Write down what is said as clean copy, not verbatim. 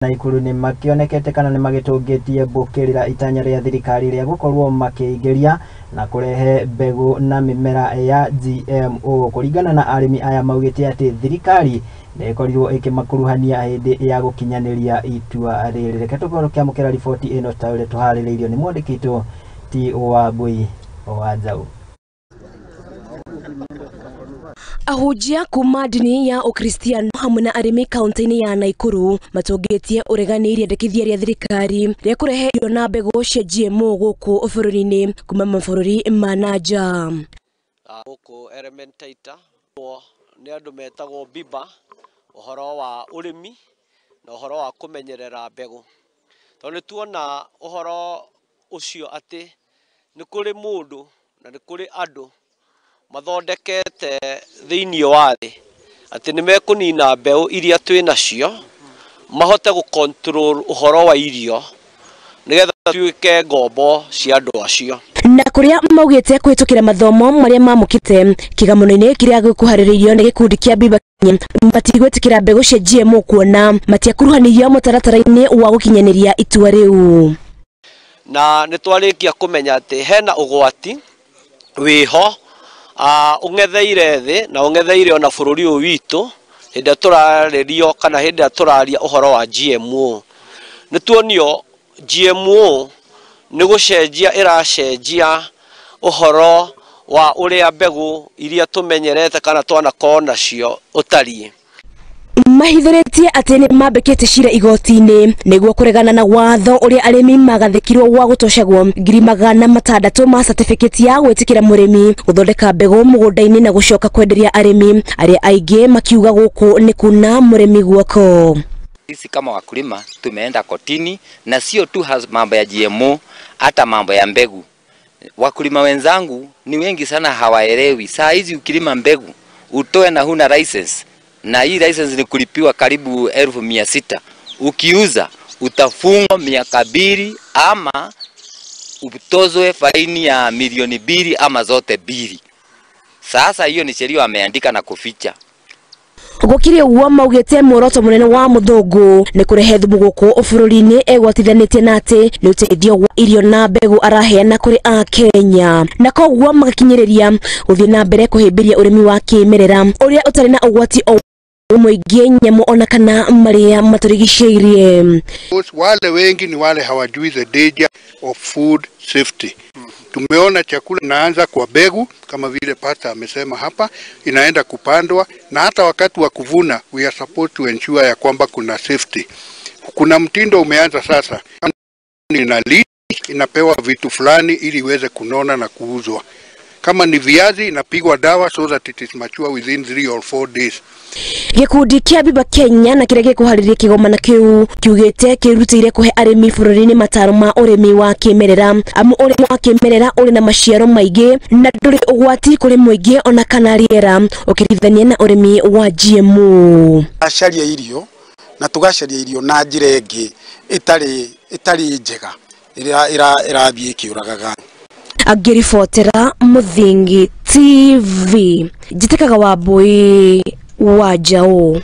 Naikuru ni makionekete kana ni magitũngĩtie mbũkĩrĩra itanya rĩa thirikari rĩa gũkorwo makĩingĩria na kurehe mbegu na mimera ya GMO. Kũringana na arĩmi aya maugĩte atĩ thirikari nĩkorirwo ĩkĩmakuruhania hĩndĩ ya gũkinyanĩria itua rĩrĩ. Reke tũkorwo kĩamũkĩra riboti ĩno ta ũrĩa tũharĩrĩirio nĩ mwandĩki Ti Wangui wa Njaũ. Ahujia kuma dini ya Ukristiano hamwe na arĩmi kaunti-inĩ ya Naikuru matũngĩtie ũregani rĩendekithia rĩa thirikari rĩa kũrehe irio na mbegũ cia GMO gũkũ bũrũri-inĩ kuma mabũrũri ma nanja. Gũkũ Elementaita nĩ andũ metagwo Biba ũhoro wa ũrĩmi na ũhoro wa kũmenyerera mbegũ. Tondũ tuona ũhoro ũcio atĩ nĩ kũrĩ mũndũ na nĩ kũrĩ andũ mathondekete thĩinĩ wa thĩ atĩ nĩ mekũnina mbeũ iria twĩ nacio mahote gũcontrol ũhoro wa irio nĩgetha tuĩke ngombo cia andũ acio. Na kũrĩa maugĩte kũhĩtũkĩra mathomo marĩa mamũkĩte kĩgomano-inĩ kĩrĩa gĩkuharĩrĩirio nĩ gĩkundi kĩa Biba Kenya matigwĩtĩkĩra mbegũ cia GMO kuona matiakuruhanĩirio mũtaratara-inĩ wa gũkinyanĩria itua rĩu. Na nĩ twarĩkia kũmenya atĩ hena ũgwati wĩho ung'etheire thĩ na ung'etheire ona bũrũri ũyũ witũ hĩndĩ tũrarĩrio kana hĩndĩ tũraria ũhoro wa GMO. Nĩ tuonio GMO nĩ gũcenjia ĩracenjia ũhoro wa ũrĩa mbegũ iria tũmenyerete kana twanakorwo nacio ũtariĩ. Mahithũrĩtie atĩ nĩ mambĩkĩte cira igoti-inĩ nĩguo kũregana na watho ũrĩa arĩmi magathĩkirwo wa gũtocagwo 600,000 ma certificate ya gwĩtĩkĩra mũrĩmi gũthondeka mbegũ mũgũnda-inĩ na gũcoka kwenderia arĩmi arĩa aingĩ makiuga gũkũ nĩ kuna mũrĩmi guoko. Sisi kama wakulima tumeenda kotini na sio tu mambo ya GMO, hata mambo ya mbegu. Wakulima wenzangu ni wengi sana hawaelewi. Saa hizi ukilima mbegu utoe na huna license, na hii license ni kulipiwa karibu 1,600. Ukiuza utafungwa miaka 2 ama utozwe faini ya milioni 2 ama zote 2. Sasa hiyo ni sheria wameandika na kuficha. Gũkĩrĩ ũguo maugĩte muoroto mũnene wa mũthũngũ nĩ kũrehe thumu gũkũ bũrũri-inĩ egwatithanĩtie na atĩ nĩ ũteithio wa irio na mbegũ araheana kũrĩ Akenya, na koguo magakinyĩrĩria gũthiĩ na mbere kũhĩmbĩria ũrĩmi wa kĩmerera ũrĩa ũtarĩ na ũgwati o mũingĩ nyamũ ona kana marĩa matũrigicĩirie. Wale wengi ni wale hawajui the danger of food safety. Tumeona chakula inaanza kwa mbegu kama vile Pata amesema hapa, inaenda kupandwa na hata wakati wa kuvuna we are supposed to ensure ya kwamba kuna safety. Kuna mtindo umeanza sasa, inapewa vitu fulani ili iweze kunona na kuuzwa. Kama ni viazi inapigwa dawa so that it is mature within 3 or 4 days. Gĩkundi kĩa Biba Kenya na kĩrĩa gĩkuharĩrĩria kĩgomano kĩu kiugĩte kĩrutĩire kũhe arĩmi bũrũri-inĩ mataro ma ũrĩmi wa kĩmerera, amu ũrĩmi wa kĩmerera ũrĩ na maciaro maingĩ na ndũrĩ ũgwati kũrĩ mũingĩ ona kana rĩera ũkĩringithania na ũrĩmi wa GMO. Acaria irio na tugacaria irio na njĩra ĩngĩ ĩtarĩ njega ĩrathiĩ ĩkĩũragaga. Angĩribotera Mũthingi TV, njĩtĩkaga Wambui wa Njaũ.